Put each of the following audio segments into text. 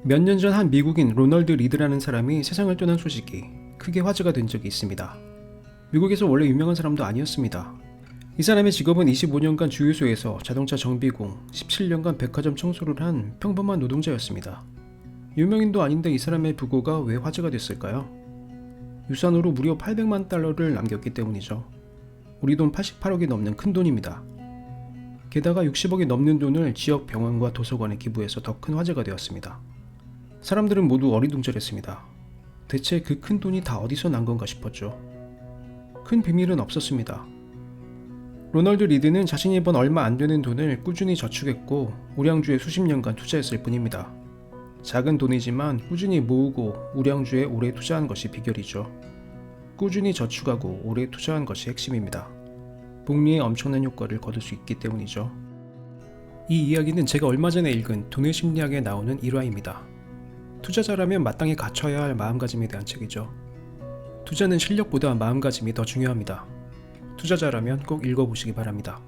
몇 년 전 한 미국인 로널드 리드라는 사람이 세상을 떠난 소식이 크게 화제가 된 적이 있습니다. 미국에서 원래 유명한 사람도 아니었습니다. 이 사람의 직업은 25년간 주유소에서 자동차 정비공, 17년간 백화점 청소를 한 평범한 노동자였습니다. 유명인도 아닌데 이 사람의 부고가 왜 화제가 됐을까요? 유산으로 무려 800만 달러를 남겼기 때문이죠. 우리 돈 88억이 넘는 큰 돈입니다. 게다가 60억이 넘는 돈을 지역 병원과 도서관에 기부해서 더 큰 화제가 되었습니다. 사람들은 모두 어리둥절했습니다. 대체 그 큰 돈이 다 어디서 난 건가 싶었죠. 큰 비밀은 없었습니다. 로널드 리드는 자신이 번 얼마 안 되는 돈을 꾸준히 저축했고 우량주에 수십 년간 투자했을 뿐입니다. 작은 돈이지만 꾸준히 모으고 우량주에 오래 투자한 것이 비결이죠. 꾸준히 저축하고 오래 투자한 것이 핵심입니다. 복리에 엄청난 효과를 거둘 수 있기 때문이죠. 이 이야기는 제가 얼마 전에 읽은 돈의 심리학에 나오는 일화입니다. 투자자라면 마땅히 갖춰야 할 마음가짐에 대한 책이죠. 투자는 실력보다 마음가짐이 더 중요합니다. 투자자라면 꼭 읽어보시기 바랍니다.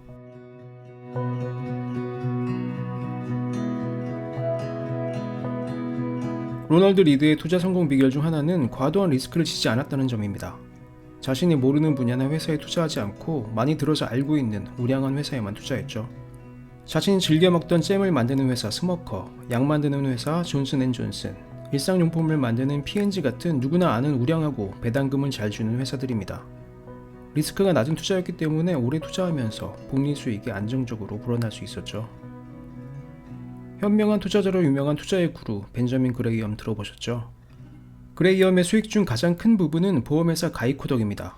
로널드 리드의 투자 성공 비결 중 하나는 과도한 리스크를 지지 않았다는 점입니다. 자신이 모르는 분야나 회사에 투자하지 않고 많이 들어서 알고 있는 우량한 회사에만 투자했죠. 자신이 즐겨 먹던 잼을 만드는 회사 스모커, 약 만드는 회사 존슨앤존슨, 일상용품을 만드는 P&G 같은 누구나 아는 우량하고 배당금을 잘 주는 회사들입니다. 리스크가 낮은 투자였기 때문에 오래 투자하면서 복리 수익이 안정적으로 불어날 수 있었죠. 현명한 투자자로 유명한 투자의 구루 벤저민 그레이엄 들어보셨죠? 그레이엄의 수익 중 가장 큰 부분은 보험회사 가이코 덕입니다.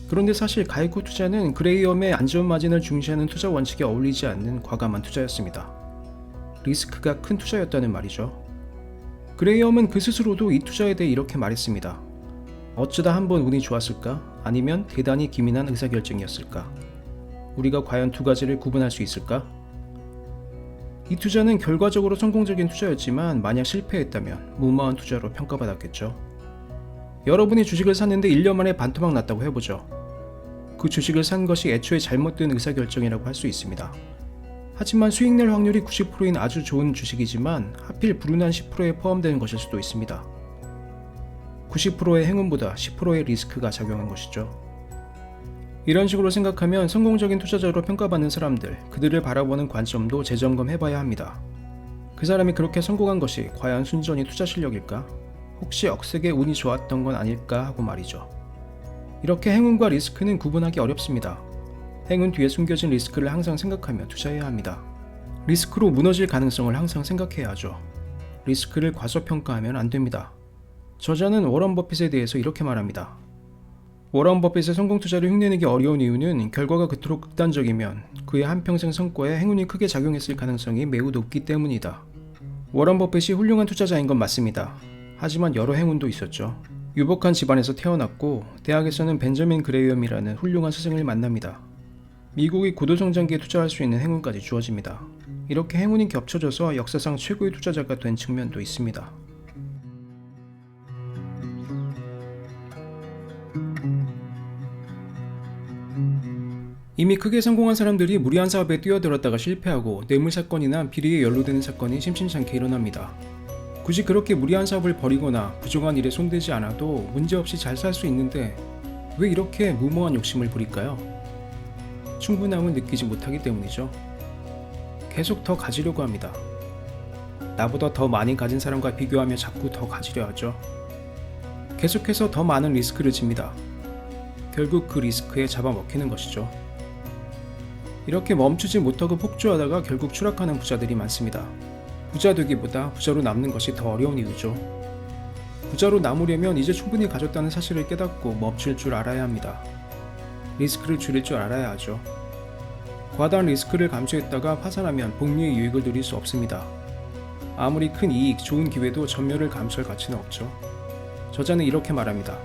그런데 사실 가이코 투자는 그레이엄의 안전 마진을 중시하는 투자 원칙에 어울리지 않는 과감한 투자였습니다. 리스크가 큰 투자였다는 말이죠. 그레이엄은 그 스스로도 이 투자에 대해 이렇게 말했습니다. 어쩌다 한번 운이 좋았을까? 아니면 대단히 기민한 의사결정이었을까? 우리가 과연 두 가지를 구분할 수 있을까? 이 투자는 결과적으로 성공적인 투자였지만 만약 실패했다면 무모한 투자로 평가받았겠죠. 여러분이 주식을 샀는데 1년 만에 반토막 났다고 해보죠. 그 주식을 산 것이 애초에 잘못된 의사결정이라고 할 수 있습니다. 하지만 수익 낼 확률이 90%인 아주 좋은 주식이지만 하필 불운한 10%에 포함되는 것일 수도 있습니다. 90%의 행운보다 10%의 리스크가 작용한 것이죠. 이런 식으로 생각하면 성공적인 투자자로 평가받는 사람들, 그들을 바라보는 관점도 재점검해봐야 합니다. 그 사람이 그렇게 성공한 것이 과연 순전히 투자 실력일까? 혹시 억세게 운이 좋았던 건 아닐까 하고 말이죠. 이렇게 행운과 리스크는 구분하기 어렵습니다. 행운 뒤에 숨겨진 리스크를 항상 생각하며 투자해야 합니다. 리스크로 무너질 가능성을 항상 생각해야 하죠. 리스크를 과소평가하면 안 됩니다. 저자는 워런 버핏에 대해서 이렇게 말합니다. 워런 버핏의 성공 투자를 흉내내기 어려운 이유는 결과가 그토록 극단적이면 그의 한평생 성과에 행운이 크게 작용했을 가능성이 매우 높기 때문이다. 워런 버핏이 훌륭한 투자자인 건 맞습니다. 하지만 여러 행운도 있었죠. 유복한 집안에서 태어났고 대학에서는 벤저민 그레이엄이라는 훌륭한 스승을 만납니다. 미국이 고도성장기에 투자할 수 있는 행운까지 주어집니다. 이렇게 행운이 겹쳐져서 역사상 최고의 투자자가 된 측면도 있습니다. 이미 크게 성공한 사람들이 무리한 사업에 뛰어들었다가 실패하고 뇌물사건이나 비리에 연루되는 사건이 심심찮게 일어납니다. 굳이 그렇게 무리한 사업을 벌이거나 부정한 일에 손대지 않아도 문제없이 잘 살 수 있는데 왜 이렇게 무모한 욕심을 부릴까요? 충분함을 느끼지 못하기 때문이죠. 계속 더 가지려고 합니다. 나보다 더 많이 가진 사람과 비교하며 자꾸 더 가지려 하죠. 계속해서 더 많은 리스크를 집니다. 결국 그 리스크에 잡아먹히는 것이죠. 이렇게 멈추지 못하고 폭주하다가 결국 추락하는 부자들이 많습니다. 부자 되기보다 부자로 남는 것이 더 어려운 이유죠. 부자로 남으려면 이제 충분히 가졌다는 사실을 깨닫고 멈출 줄 알아야 합니다. 리스크를 줄일 줄 알아야 하죠. 과다한 리스크를 감수했다가 파산하면 복리의 유익을 누릴 수 없습니다. 아무리 큰 이익, 좋은 기회도 전멸을 감수할 가치는 없죠. 저자는 이렇게 말합니다.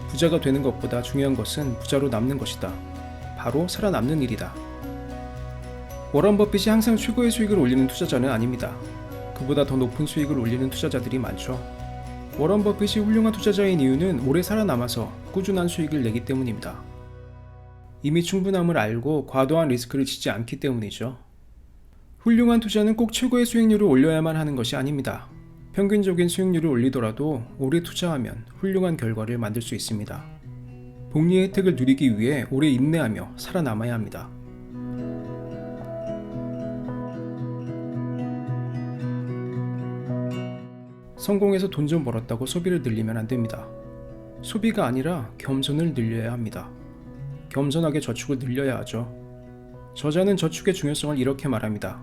부자가 되는 것보다 중요한 것은 부자로 남는 것이다. 바로 살아남는 일이다. 워런 버핏이 항상 최고의 수익을 올리는 투자자는 아닙니다. 그보다 더 높은 수익을 올리는 투자자들이 많죠. 워런 버핏이 훌륭한 투자자인 이유는 오래 살아남아서 꾸준한 수익을 내기 때문입니다. 이미 충분함을 알고 과도한 리스크를 지지 않기 때문이죠. 훌륭한 투자는 꼭 최고의 수익률을 올려야만 하는 것이 아닙니다. 평균적인 수익률을 올리더라도 오래 투자하면 훌륭한 결과를 만들 수 있습니다. 복리의 혜택을 누리기 위해 오래 인내하며 살아남아야 합니다. 성공해서 돈 좀 벌었다고 소비를 늘리면 안 됩니다. 소비가 아니라 겸손을 늘려야 합니다. 겸손하게 저축을 늘려야 하죠. 저자는 저축의 중요성을 이렇게 말합니다.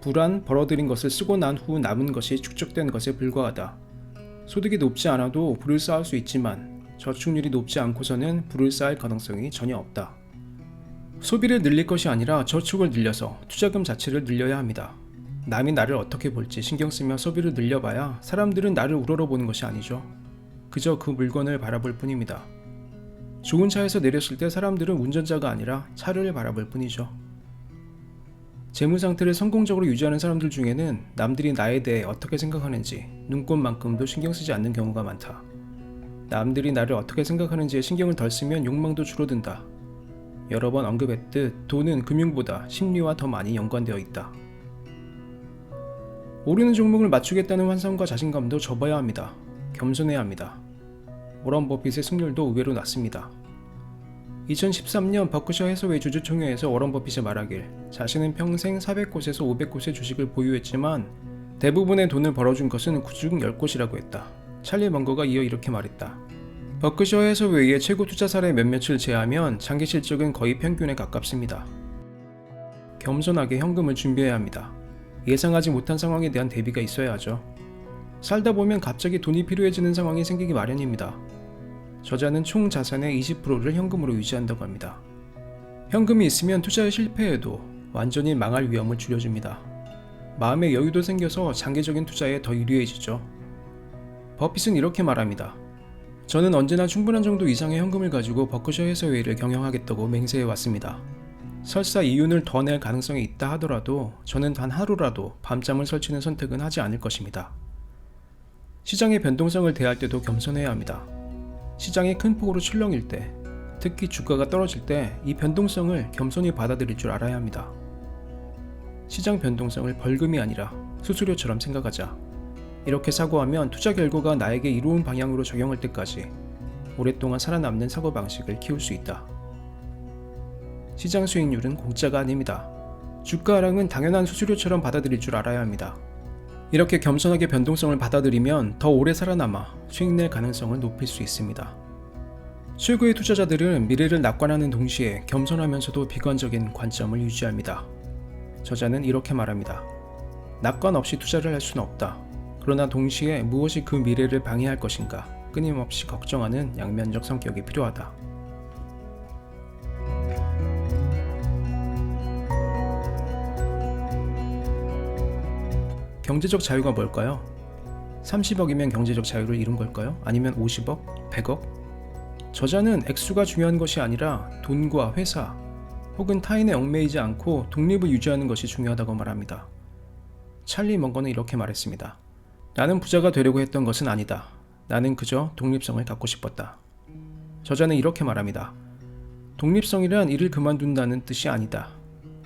불안, 벌어들인 것을 쓰고 난 후 남은 것이 축적된 것에 불과하다. 소득이 높지 않아도 부를 쌓을 수 있지만 저축률이 높지 않고서는 부를 쌓을 가능성이 전혀 없다. 소비를 늘릴 것이 아니라 저축을 늘려서 투자금 자체를 늘려야 합니다. 남이 나를 어떻게 볼지 신경 쓰며 소비를 늘려봐야 사람들은 나를 우러러보는 것이 아니죠. 그저 그 물건을 바라볼 뿐입니다. 좋은 차에서 내렸을 때 사람들은 운전자가 아니라 차를 바라볼 뿐이죠. 재무 상태를 성공적으로 유지하는 사람들 중에는 남들이 나에 대해 어떻게 생각하는지 눈꼽만큼도 신경 쓰지 않는 경우가 많다. 남들이 나를 어떻게 생각하는지에 신경을 덜 쓰면 욕망도 줄어든다. 여러 번 언급했듯 돈은 금융보다 심리와 더 많이 연관되어 있다. 오르는 종목을 맞추겠다는 환상과 자신감도 접어야 합니다. 겸손해야 합니다. 워런 버핏의 승률도 의외로 낮습니다. 2013년 버크셔 해서웨이 주주총회에서 워런 버핏이 말하길 자신은 평생 400곳에서 500곳의 주식을 보유했지만 대부분의 돈을 벌어준 것은 그중 10곳이라고 했다. 찰리 먼거가 이어 이렇게 말했다. 버크셔 해서웨이의 최고 투자 사례 몇몇을 제하면 장기 실적은 거의 평균에 가깝습니다. 겸손하게 현금을 준비해야 합니다. 예상하지 못한 상황에 대한 대비가 있어야 하죠. 살다 보면 갑자기 돈이 필요해지는 상황이 생기기 마련입니다. 저자는 총 자산의 20%를 현금으로 유지한다고 합니다. 현금이 있으면 투자에 실패해도 완전히 망할 위험을 줄여줍니다. 마음의 여유도 생겨서 장기적인 투자에 더 유리해지죠. 버핏은 이렇게 말합니다. 저는 언제나 충분한 정도 이상의 현금을 가지고 버크셔 해서웨이를 경영하겠다고 맹세해왔습니다. 설사 이윤을 더 낼 가능성이 있다 하더라도 저는 단 하루라도 밤잠을 설치는 선택은 하지 않을 것입니다. 시장의 변동성을 대할 때도 겸손해야 합니다. 시장이 큰 폭으로 출렁일 때, 특히 주가가 떨어질 때 이 변동성을 겸손히 받아들일 줄 알아야 합니다. 시장 변동성을 벌금이 아니라 수수료처럼 생각하자. 이렇게 사고하면 투자 결과가 나에게 이로운 방향으로 적용할 때까지 오랫동안 살아남는 사고방식을 키울 수 있다. 시장 수익률은 공짜가 아닙니다. 주가 하락은 당연한 수수료처럼 받아들일 줄 알아야 합니다. 이렇게 겸손하게 변동성을 받아들이면 더 오래 살아남아 수익 낼 가능성을 높일 수 있습니다. 최고의 투자자들은 미래를 낙관하는 동시에 겸손하면서도 비관적인 관점을 유지합니다. 저자는 이렇게 말합니다. 낙관 없이 투자를 할 수는 없다. 그러나 동시에 무엇이 그 미래를 방해할 것인가 끊임없이 걱정하는 양면적 성격이 필요하다. 경제적 자유가 뭘까요? 30억이면 경제적 자유를 이룬 걸까요? 아니면 50억? 100억? 저자는 액수가 중요한 것이 아니라 돈과 회사 혹은 타인에 얽매이지 않고 독립을 유지하는 것이 중요하다고 말합니다. 찰리 먼거는 이렇게 말했습니다. 나는 부자가 되려고 했던 것은 아니다. 나는 그저 독립성을 갖고 싶었다. 저자는 이렇게 말합니다. 독립성이란 일을 그만둔다는 뜻이 아니다.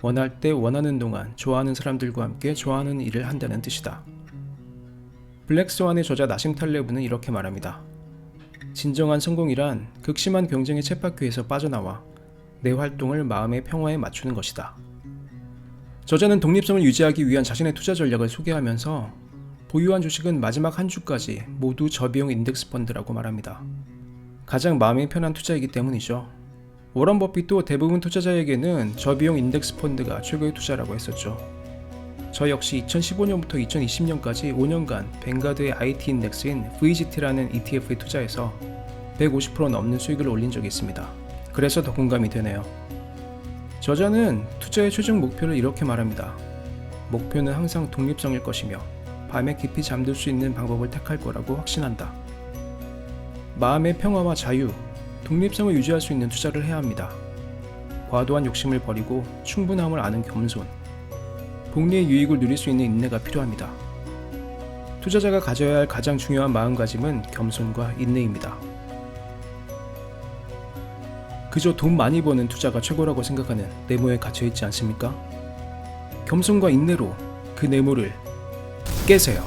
원할 때 원하는 동안 좋아하는 사람들과 함께 좋아하는 일을 한다는 뜻이다. 블랙스완의 저자 나심 탈레브는 이렇게 말합니다. 진정한 성공이란 극심한 경쟁의 쳇바퀴에서 빠져나와 내 활동을 마음의 평화에 맞추는 것이다. 저자는 독립성을 유지하기 위한 자신의 투자 전략을 소개하면서 보유한 주식은 마지막 한 주까지 모두 저비용 인덱스 펀드라고 말합니다. 가장 마음이 편한 투자이기 때문이죠. 워런 버핏도 대부분 투자자에게는 저비용 인덱스 펀드가 최고의 투자라고 했었죠. 저 역시 2015년부터 2020년까지 5년간 뱅가드의 IT 인덱스인 VGT라는 ETF에 투자해서 150% 넘는 수익을 올린 적이 있습니다. 그래서 더 공감이 되네요. 저자는 투자의 최종 목표를 이렇게 말합니다. 목표는 항상 독립성일 것이며 밤에 깊이 잠들 수 있는 방법을 택할 거라고 확신한다. 마음의 평화와 자유, 독립성을 유지할 수 있는 투자를 해야 합니다. 과도한 욕심을 버리고 충분함을 아는 겸손, 복리의 유익을 누릴 수 있는 인내가 필요합니다. 투자자가 가져야 할 가장 중요한 마음가짐은 겸손과 인내입니다. 그저 돈 많이 버는 투자가 최고라고 생각하는 네모에 갇혀있지 않습니까? 겸손과 인내로 그 네모를 깨세요.